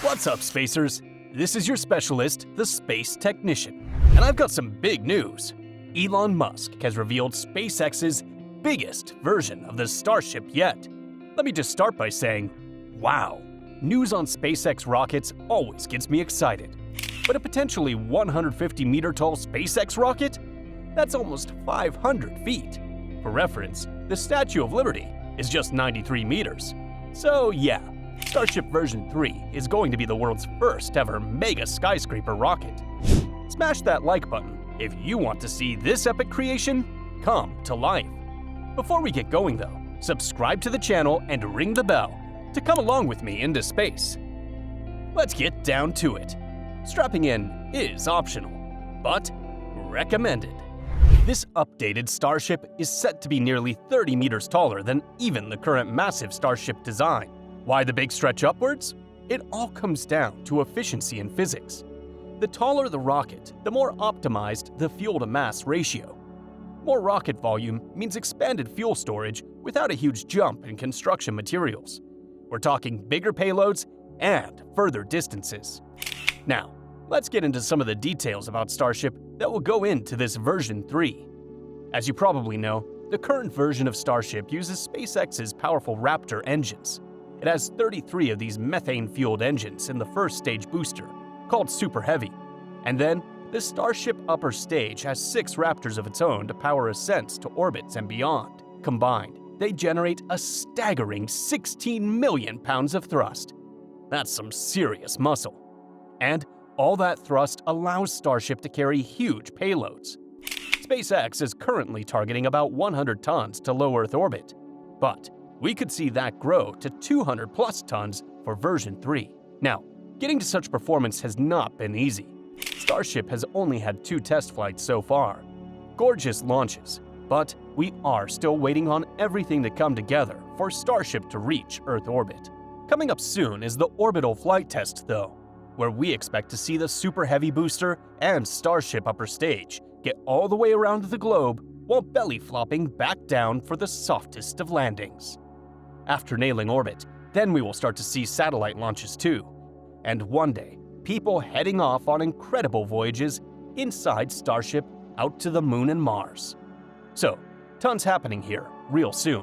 What's up, spacers? This is your specialist, the Space Technician, and I've got some big news. Elon Musk has revealed SpaceX's biggest version of the Starship yet. Let me just start by saying, wow, news on SpaceX rockets always gets me excited. But a potentially 150-meter-tall SpaceX rocket? That's almost 500 feet. For reference, the Statue of Liberty is just 93 meters. So yeah, Starship version 3 is going to be the world's first ever mega-skyscraper rocket. Smash that like button if you want to see this epic creation come to life. Before we get going though, subscribe to the channel and ring the bell to come along with me into space. Let's get down to it. Strapping in is optional, but recommended. This updated Starship is set to be nearly 30 meters taller than even the current massive Starship design. Why the big stretch upwards? It all comes down to efficiency in physics. The taller the rocket, the more optimized the fuel-to-mass ratio. More rocket volume means expanded fuel storage without a huge jump in construction materials. We're talking bigger payloads and further distances. Now, let's get into some of the details about Starship that will go into this version 3. As you probably know, the current version of Starship uses SpaceX's powerful Raptor engines. It has 33 of these methane-fueled engines in the first stage booster, called Super Heavy. And then, the Starship upper stage has 6 Raptors of its own to power ascents to orbits and beyond. Combined, they generate a staggering 16 million pounds of thrust. That's some serious muscle. And all that thrust allows Starship to carry huge payloads. SpaceX is currently targeting about 100 tons to low Earth orbit, but we could see that grow to 200 plus tons for version 3. Now, getting to such performance has not been easy. Starship has only had 2 test flights so far. Gorgeous launches, but we are still waiting on everything to come together for Starship to reach Earth orbit. Coming up soon is the orbital flight test though, where we expect to see the Super Heavy booster and Starship upper stage get all the way around the globe while belly flopping back down for the softest of landings. After nailing orbit, then we will start to see satellite launches too. And one day, people heading off on incredible voyages inside Starship out to the Moon and Mars. So, tons happening here real soon.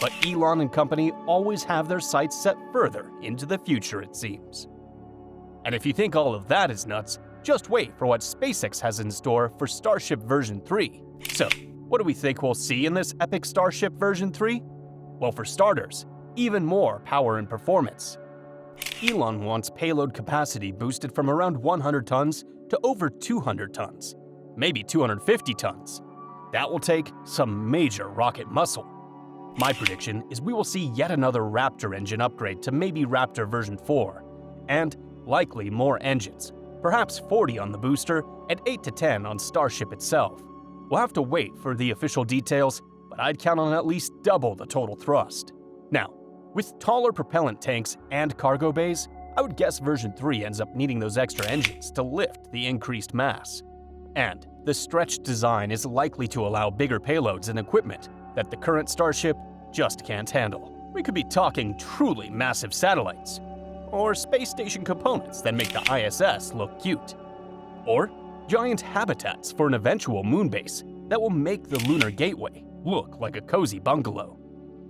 But Elon and company always have their sights set further into the future, it seems. And if you think all of that is nuts, just wait for what SpaceX has in store for Starship version 3. So, what do we think we'll see in this epic Starship version 3? Well, for starters, even more power and performance. Elon wants payload capacity boosted from around 100 tons to over 200 tons, maybe 250 tons. That will take some major rocket muscle. My prediction is we will see yet another Raptor engine upgrade to maybe Raptor version 4, and likely more engines, perhaps 40 on the booster and 8 to 10 on Starship itself. We'll have to wait for the official details, but I'd count on at least double the total thrust. Now, with taller propellant tanks and cargo bays, I would guess version 3 ends up needing those extra engines to lift the increased mass. And the stretched design is likely to allow bigger payloads and equipment that the current Starship just can't handle. We could be talking truly massive satellites, or space station components that make the ISS look cute, or giant habitats for an eventual moon base that will make the Lunar Gateway look like a cozy bungalow.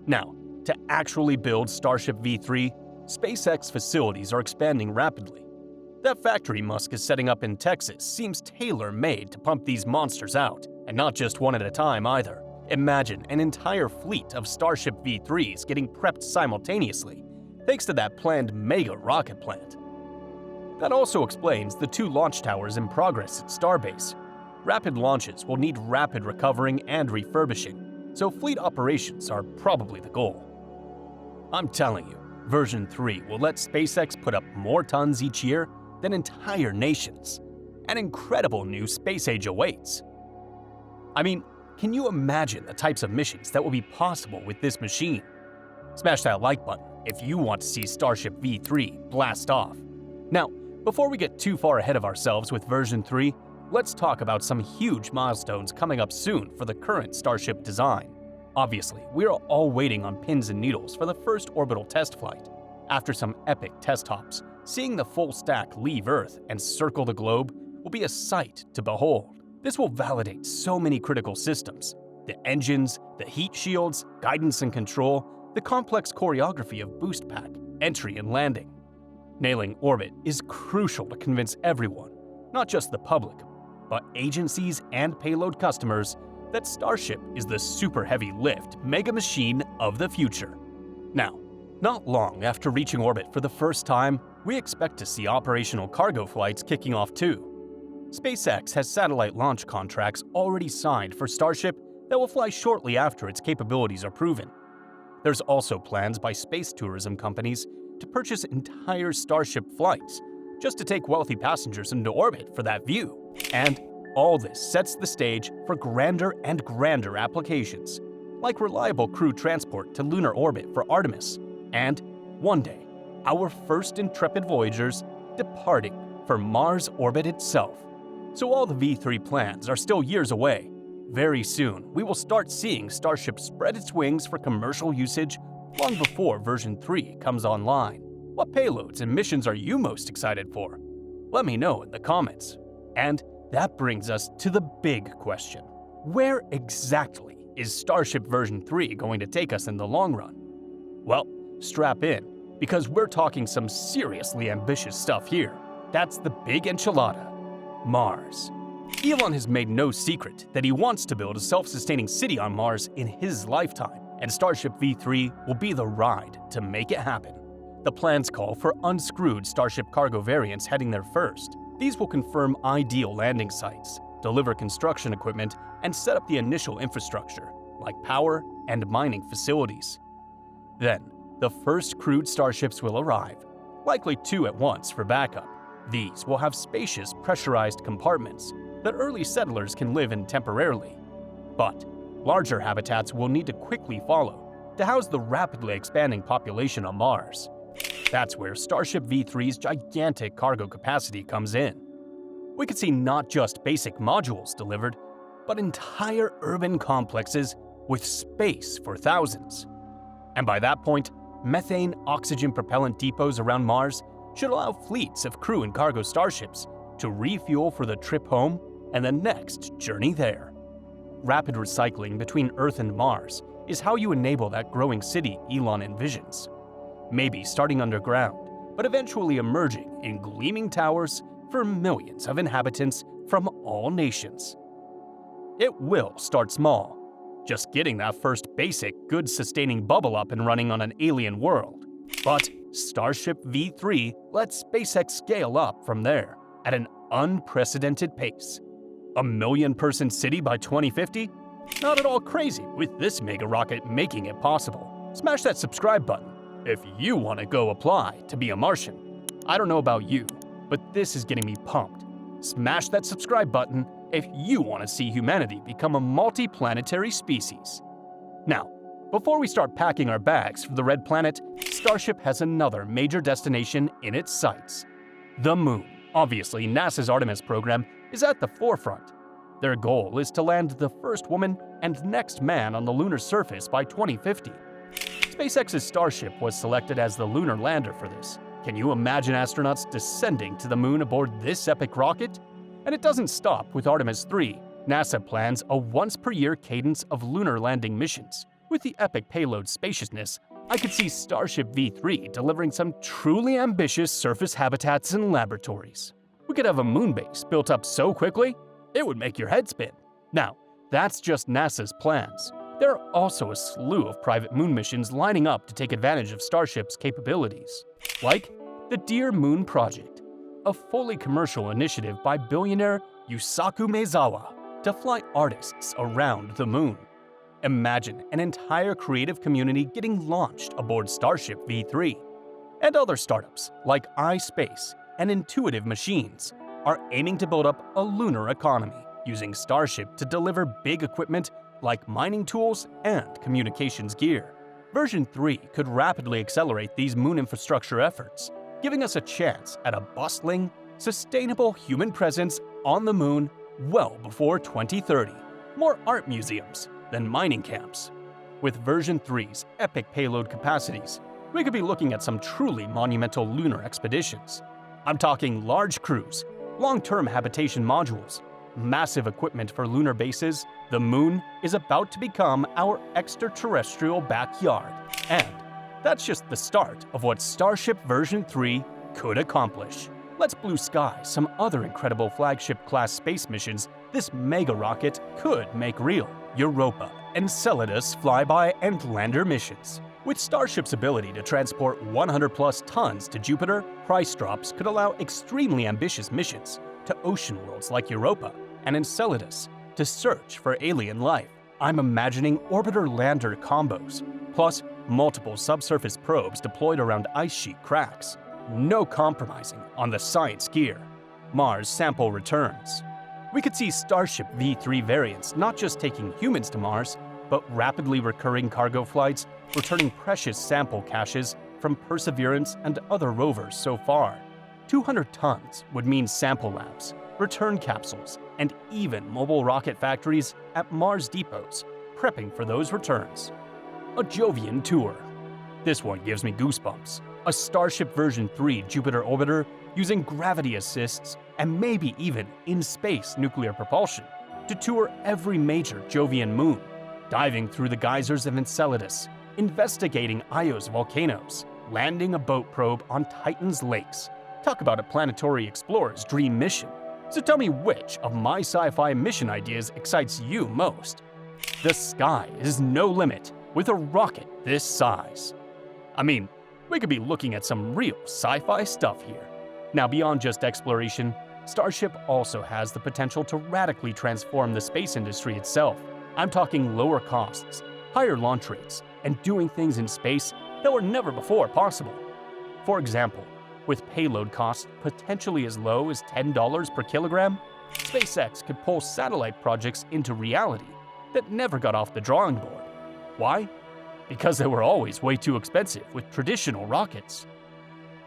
Now, to actually build Starship V3, SpaceX facilities are expanding rapidly. That factory Musk is setting up in Texas seems tailor-made to pump these monsters out, and not just one at a time either. Imagine an entire fleet of Starship V3s getting prepped simultaneously, thanks to that planned mega rocket plant. That also explains the 2 launch towers in progress at Starbase. Rapid launches will need rapid recovering and refurbishing, so fleet operations are probably the goal. I'm telling you, version 3 will let SpaceX put up more tons each year than entire nations. An incredible new space age awaits. I mean, can you imagine the types of missions that will be possible with this machine? Smash that like button if you want to see Starship V3 blast off. Now, before we get too far ahead of ourselves with version 3, let's talk about some huge milestones coming up soon for the current Starship design. Obviously, we are all waiting on pins and needles for the first orbital test flight. After some epic test hops, Seeing the full stack leave Earth and circle the globe will be a sight to behold. This will validate so many critical systems: the engines, the heat shields, guidance and control, the complex choreography of boost pack, entry and landing. Nailing orbit is crucial to convince everyone, not just the public, but agencies and payload customers, that Starship is the super heavy lift mega machine of the future. Now, not long after reaching orbit for the first time, we expect to see operational cargo flights kicking off too. SpaceX has satellite launch contracts already signed for Starship that will fly shortly after its capabilities are proven. There's also plans by space tourism companies to purchase entire Starship flights just to take wealthy passengers into orbit for that view. And all this sets the stage for grander and grander applications, like reliable crew transport to lunar orbit for Artemis, and, one day, our first intrepid voyagers departing for Mars orbit itself. So all the V3 plans are still years away. Very soon, we will start seeing Starship spread its wings for commercial usage long before version 3 comes online. What payloads and missions are you most excited for? Let me know in the comments. And that brings us to the big question. Where exactly is Starship version 3 going to take us in the long run? Well, strap in, because we're talking some seriously ambitious stuff here. That's the big enchilada: Mars. Elon has made no secret that he wants to build a self-sustaining city on Mars in his lifetime, and Starship V3 will be the ride to make it happen. The plans call for unscrewed Starship cargo variants heading there first. These will confirm ideal landing sites, deliver construction equipment, and set up the initial infrastructure, like power and mining facilities. Then, the first crewed Starships will arrive, likely 2 at once for backup. These will have spacious, pressurized compartments that early settlers can live in temporarily. But larger habitats will need to quickly follow to house the rapidly expanding population on Mars. That's where Starship V3's gigantic cargo capacity comes in. We could see not just basic modules delivered, but entire urban complexes with space for thousands. And by that point, methane oxygen propellant depots around Mars should allow fleets of crew and cargo starships to refuel for the trip home and the next journey there. Rapid recycling between Earth and Mars is how you enable that growing city Elon envisions. Maybe starting underground, but eventually emerging in gleaming towers for millions of inhabitants from all nations. It will start small, just getting that first basic, good-sustaining bubble up and running on an alien world. But Starship V3 lets SpaceX scale up from there at an unprecedented pace. A million-person city by 2050? Not at all crazy, with this mega rocket making it possible. Smash that subscribe button if you want to go apply to be a Martian. I don't know about you, but this is getting me pumped. Smash that subscribe button if you want to see humanity become a multi-planetary species. Now, before we start packing our bags for the Red Planet, Starship has another major destination in its sights: the Moon. Obviously, NASA's Artemis program is at the forefront. Their goal is to land the first woman and next man on the lunar surface by 2050. SpaceX's Starship was selected as the lunar lander for this. Can you imagine astronauts descending to the Moon aboard this epic rocket? And it doesn't stop with Artemis 3. NASA plans a once-per-year cadence of lunar landing missions. With the epic payload spaciousness, I could see Starship V3 delivering some truly ambitious surface habitats and laboratories. We could have a moon base built up so quickly, it would make your head spin. Now, that's just NASA's plans. There are also a slew of private moon missions lining up to take advantage of Starship's capabilities, like the Dear Moon Project, a fully commercial initiative by billionaire Yusaku Maezawa to fly artists around the moon. Imagine an entire creative community getting launched aboard Starship V3. And other startups like iSpace and Intuitive Machines are aiming to build up a lunar economy, using Starship to deliver big equipment like mining tools and communications gear. Version 3 could rapidly accelerate these moon infrastructure efforts, giving us a chance at a bustling, sustainable human presence on the moon well before 2030. More art museums than mining camps. With version 3's epic payload capacities, we could be looking at some truly monumental lunar expeditions. I'm talking large crews, long-term habitation modules, massive equipment for lunar bases. The moon is about to become our extraterrestrial backyard. And that's just the start of what Starship version 3 could accomplish. Let's blue sky some other incredible flagship-class space missions this mega rocket could make real. Europa, Enceladus flyby and lander missions. With Starship's ability to transport 100-plus tons to Jupiter, price drops could allow extremely ambitious missions to ocean worlds like Europa and Enceladus to search for alien life. I'm imagining orbiter-lander combos, plus multiple subsurface probes deployed around ice sheet cracks. No compromising on the science gear. Mars sample returns. We could see Starship V3 variants not just taking humans to Mars, but rapidly recurring cargo flights returning precious sample caches from Perseverance and other rovers so far. 200 tons would mean sample labs, return capsules, and even mobile rocket factories at Mars depots, prepping for those returns. A Jovian tour. This one gives me goosebumps. A Starship version 3 Jupiter orbiter using gravity assists and maybe even in-space nuclear propulsion to tour every major Jovian moon, diving through the geysers of Enceladus, investigating Io's volcanoes, landing a boat probe on Titan's lakes. Talk about a planetary explorer's dream mission. So tell me, which of my sci-fi mission ideas excites you most? The sky is no limit with a rocket this size. I mean, we could be looking at some real sci-fi stuff here. Now, beyond just exploration, Starship also has the potential to radically transform the space industry itself. I'm talking lower costs, higher launch rates, and doing things in space that were never before possible. For example, with payload costs potentially as low as $10 per kilogram, SpaceX could pull satellite projects into reality that never got off the drawing board. Why? Because they were always way too expensive with traditional rockets.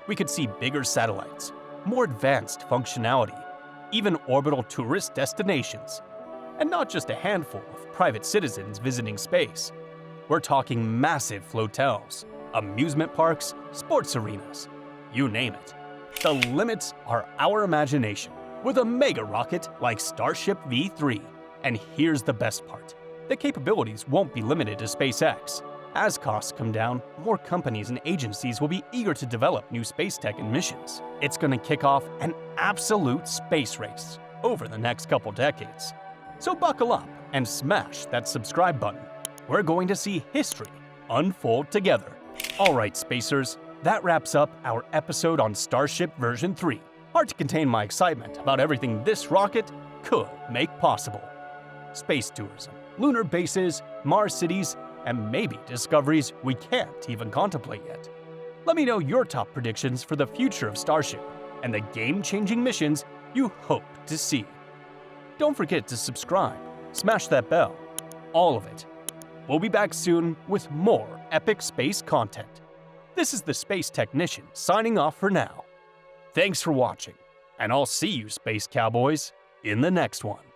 We could see bigger satellites, more advanced functionality, even orbital tourist destinations, and not just a handful of private citizens visiting space. We're talking massive flotels, amusement parks, sports arenas, you name it. The limits are our imagination with a mega rocket like Starship V3. And here's the best part. The capabilities won't be limited to SpaceX. As costs come down, more companies and agencies will be eager to develop new space tech and missions. It's going to kick off an absolute space race over the next couple decades. So buckle up and smash that subscribe button. We're going to see history unfold together. All right, spacers, that wraps up our episode on Starship version 3. Hard to contain my excitement about everything this rocket could make possible. Space tourism, lunar bases, Mars cities, and maybe discoveries we can't even contemplate yet. Let me know your top predictions for the future of Starship and the game-changing missions you hope to see. Don't forget to subscribe, smash that bell, all of it. We'll be back soon with more epic space content. This is the Space Technician signing off for now. Thanks for watching, and I'll see you, Space Cowboys, in the next one.